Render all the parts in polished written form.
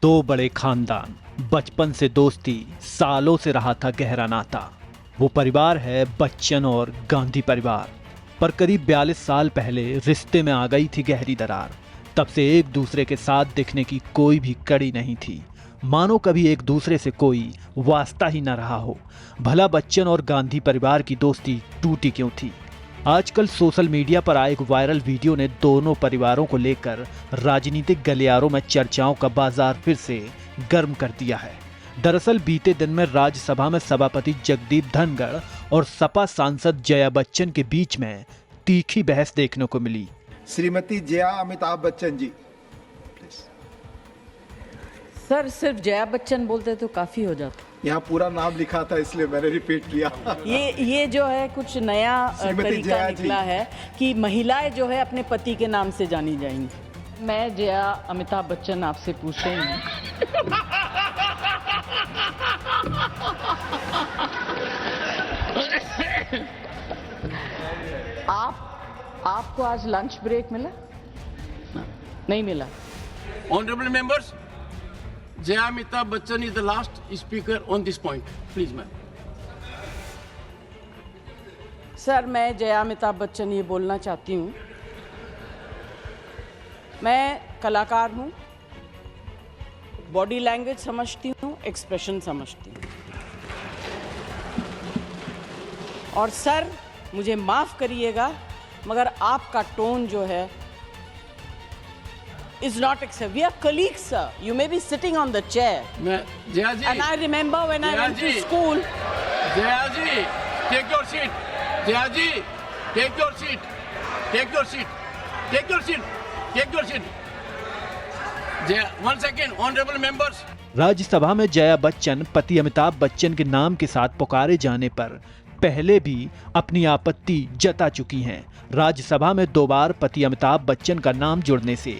दो बड़े खानदान, बचपन से दोस्ती, सालों से रहा था गहरा नाता। वो परिवार है बच्चन और गांधी परिवार। पर करीब 42 साल पहले रिश्ते में आ गई थी गहरी दरार। तब से एक दूसरे के साथ दिखने की कोई भी कड़ी नहीं थी, मानो कभी एक दूसरे से कोई वास्ता ही न रहा हो। भला बच्चन और गांधी परिवार की दोस्ती टूटी क्यों थी? आजकल सोशल मीडिया पर आए एक वायरल वीडियो ने दोनों परिवारों को लेकर राजनीतिक गलियारों में चर्चाओं का बाजार फिर से गर्म कर दिया है। दरअसल बीते दिन में राज्यसभा में सभापति जगदीप धनखड़ और सपा सांसद जया बच्चन के बीच में तीखी बहस देखने को मिली। श्रीमती जया अमिताभ बच्चन जी। सर सिर्फ जया बच्चन बोलते तो काफी हो जाता। यहाँ पूरा नाम लिखा था इसलिए मैंने रिपीट किया। ये जो है कुछ नया तरीका निकला है कि महिलाएं जो है अपने पति के नाम से जानी जाएंगी। मैं जया अमिताभ बच्चन आपसे पूछ रही हूँ, आपको आज लंच ब्रेक मिला? नहीं मिला। Honorable members, Jaya Amitabh Bachchan is the last speaker on this point. Please, ma'am. Sir मैं जया अमिताभ बच्चन ये बोलना चाहती हूँ, मैं कलाकार हूँ, बॉडी लैंग्वेज समझती हूँ, एक्सप्रेशन समझती हूँ। और सर मुझे माफ़ करिएगा मगर आपका टोन जो है is not acceptable. We are colleagues, sir. You may be sitting on the chair. Jaya ji. And I remember when I went to school. Jaya ji, take your seat. Jaya ji, take your seat. Take your seat. Take your seat. Take your seat. Jaya, 1 second, honorable members. Rajya Sabha में जया बच्चन पति अमिताभ बच्चन के नाम के साथ पुकारे जाने पर पहले भी अपनी आपत्ति जता चुकी हैं। राज्यसभा में 2 बार पति अमिताभ बच्चन का नाम जुड़ने से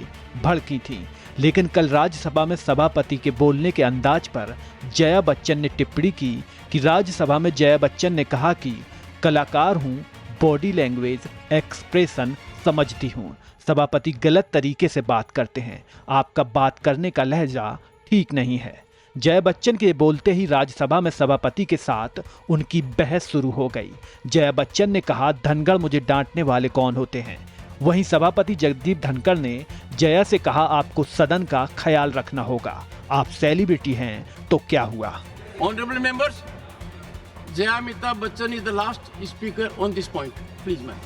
भड़की थीं, लेकिन कल राज्यसभा में सभापति के बोलने के अंदाज पर जया बच्चन ने टिप्पणी की कि राज्यसभा में जया बच्चन ने कहा कि कलाकार हूं, बॉडी लैंग्वेज, एक्सप्रेशन समझती हूं। सभापति गलत तरीके से बात करते हैं, आपका बात करने का लहजा ठीक नहीं है। जया बच्चन के बोलते ही राज्यसभा में सभापति के साथ उनकी बहस शुरू हो गई। जया बच्चन ने कहा, धनखड़ मुझे डांटने वाले कौन होते हैं? वहीं सभापति जगदीप धनखड़ ने जया से कहा, आपको सदन का ख्याल रखना होगा, आप सेलिब्रिटी हैं तो क्या हुआ? Honorable members, Jaya Amitabh Bachchan is the last speaker on this point. Please, ma'am.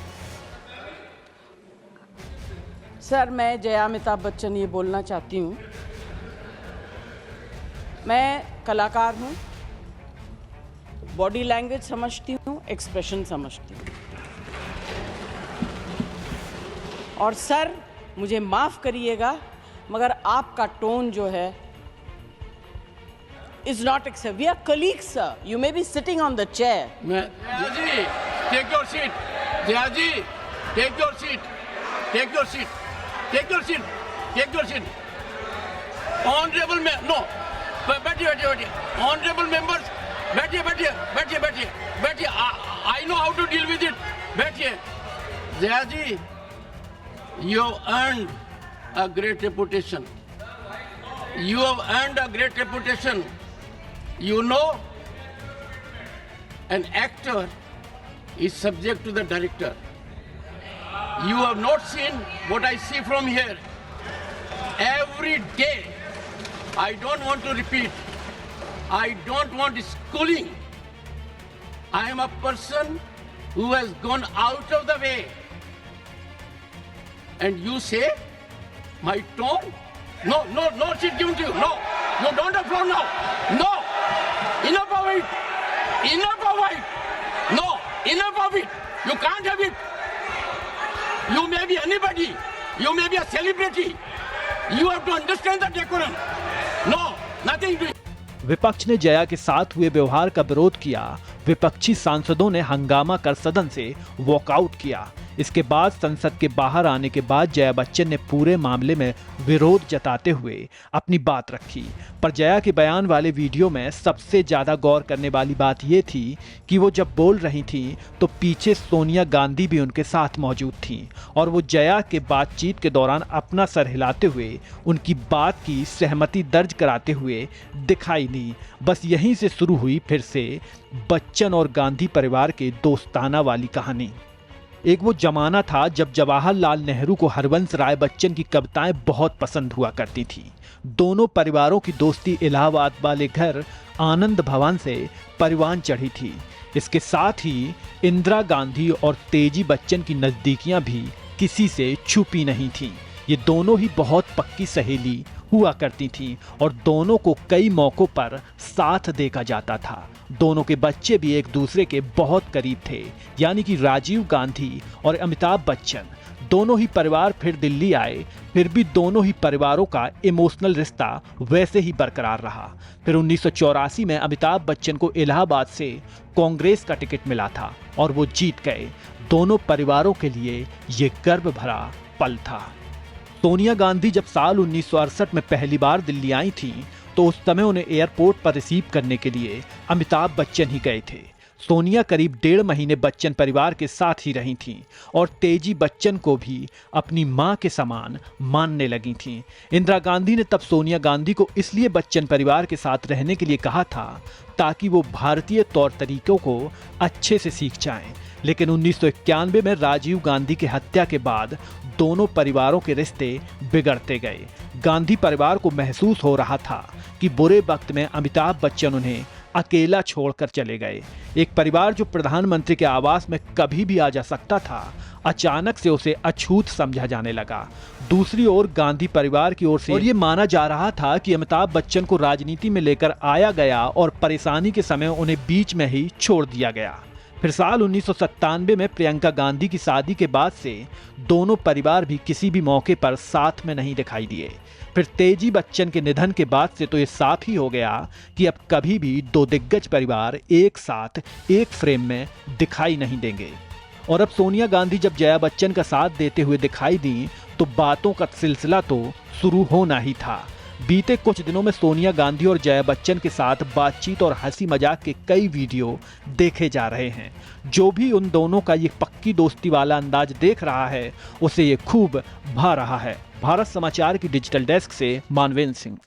Sir मैं जया अमिताभ बच्चन ये बोलना चाहती हूँ, मैं कलाकार हूँ, बॉडी लैंग्वेज समझती हूँ, एक्सप्रेशन समझती हूँ। और सर मुझे माफ़ करिएगा मगर आपका टोन जो है is not acceptable. We are colleagues, sir. You may be sitting on the chair. Jaya ji, take your seat. Jaya ji, take your seat. Take your seat. Take your seat. Take your seat. Honorable no. बैठिए. Honorable members, बैठिए. I know how to deal with it. बैठिए. Jaya ji, you have earned a great reputation. You have earned a great reputation. You know, an actor is subject to the director. You have not seen what I see from here. Every day, I don't want to repeat. I don't want schooling. I am a person who has gone out of the way. And you say, my tone? No, shit given to you. No, don't applaud now. No, enough of it. No, enough of it. You can't have it. You may be anybody. You may be a celebrity. You have to understand the decorum. No, nothing to it. विपक्ष ने जया के साथ हुए व्यवहार का विरोध किया। विपक्षी सांसदों ने हंगामा कर सदन से वॉकआउट किया। इसके बाद संसद के बाहर आने के बाद जया बच्चन ने पूरे मामले में विरोध जताते हुए अपनी बात रखी। पर जया के बयान वाले वीडियो में सबसे ज्यादा गौर करने वाली बात यह थी कि वो जब बोल रही थी तो पीछे सोनिया गांधी भी उनके साथ मौजूद थी और वो जया के बातचीत के दौरान अपना सर हिलाते हुए उनकी बात की सहमति दर्ज कराते हुए दिखाई दी। बस यहीं से शुरू हुई फिर से बच्चन और गांधी परिवार के दोस्ताना वाली कहानी। एक वो जमाना था जब जवाहरलाल नेहरू को हरवंश राय बच्चन की कविताएं बहुत पसंद हुआ करती थी। दोनों परिवारों की दोस्ती इलाहाबाद वाले घर आनंद भवन से परवान चढ़ी थी। इसके साथ ही इंदिरा गांधी और तेजी बच्चन की नजदीकियां भी किसी से छुपी नहीं थीं। ये दोनों ही बहुत पक्की सहेली हुआ करती थीं और दोनों को कई मौकों पर साथ देखा जाता था। दोनों के बच्चे भी एक दूसरे के बहुत करीब थे, यानी कि राजीव गांधी और अमिताभ बच्चन। दोनों ही परिवार फिर दिल्ली आए, फिर भी दोनों ही परिवारों का इमोशनल रिश्ता वैसे ही बरकरार रहा। फिर 1984 में अमिताभ बच्चन को इलाहाबाद से कांग्रेस का टिकट मिला था और वो जीत गए। दोनों परिवारों के लिए ये गर्व भरा पल था। सोनिया गांधी जब साल 1968 में पहली बार दिल्ली आई थी तो उस समय उन्हें एयरपोर्ट पर रिसीव करने के लिए अमिताभ बच्चन ही गए थे। सोनिया करीब 1.5 महीने बच्चन परिवार के साथ ही रही थीं और तेजी बच्चन को भी अपनी मां के समान मानने लगी थीं। इंदिरा गांधी ने तब सोनिया गांधी को इसलिए बच्चन परिवार के साथ रहने के लिए कहा था ताकि वो भारतीय तौर तरीकों को अच्छे से सीख जाएं। लेकिन 1991 में राजीव गांधी की हत्या के बाद दोनों परिवारों के रिश्ते बिगड़ते गए। गांधी परिवार को महसूस हो रहा था कि बुरे वक्त में अमिताभ बच्चन उन्हें अकेला छोड़कर चले गए। एक परिवार जो प्रधानमंत्री के आवास में कभी भी आ जा सकता था, अचानक से उसे अछूत समझा जाने लगा। दूसरी ओर गांधी परिवार की ओर से और ये माना जा रहा था कि अमिताभ बच्चन को राजनीति में लेकर आया गया और परेशानी के समय उन्हें बीच में ही छोड़ दिया गया। फिर साल 1997 में प्रियंका गांधी की शादी के बाद से दोनों परिवार भी किसी भी मौके पर साथ में नहीं दिखाई दिए। फिर तेजी बच्चन के निधन के बाद से तो ये साफ ही हो गया कि अब कभी भी दो दिग्गज परिवार एक साथ एक फ्रेम में दिखाई नहीं देंगे। और अब सोनिया गांधी जब जया बच्चन का साथ देते हुए दिखाई दी तो बातों का सिलसिला तो शुरू होना ही था। बीते कुछ दिनों में सोनिया गांधी और जया बच्चन के साथ बातचीत और हंसी मजाक के कई वीडियो देखे जा रहे हैं। जो भी उन दोनों का ये पक्की दोस्ती वाला अंदाज देख रहा है उसे ये खूब भा रहा है। भारत समाचार की डिजिटल डेस्क से मानवेंद्र सिंह।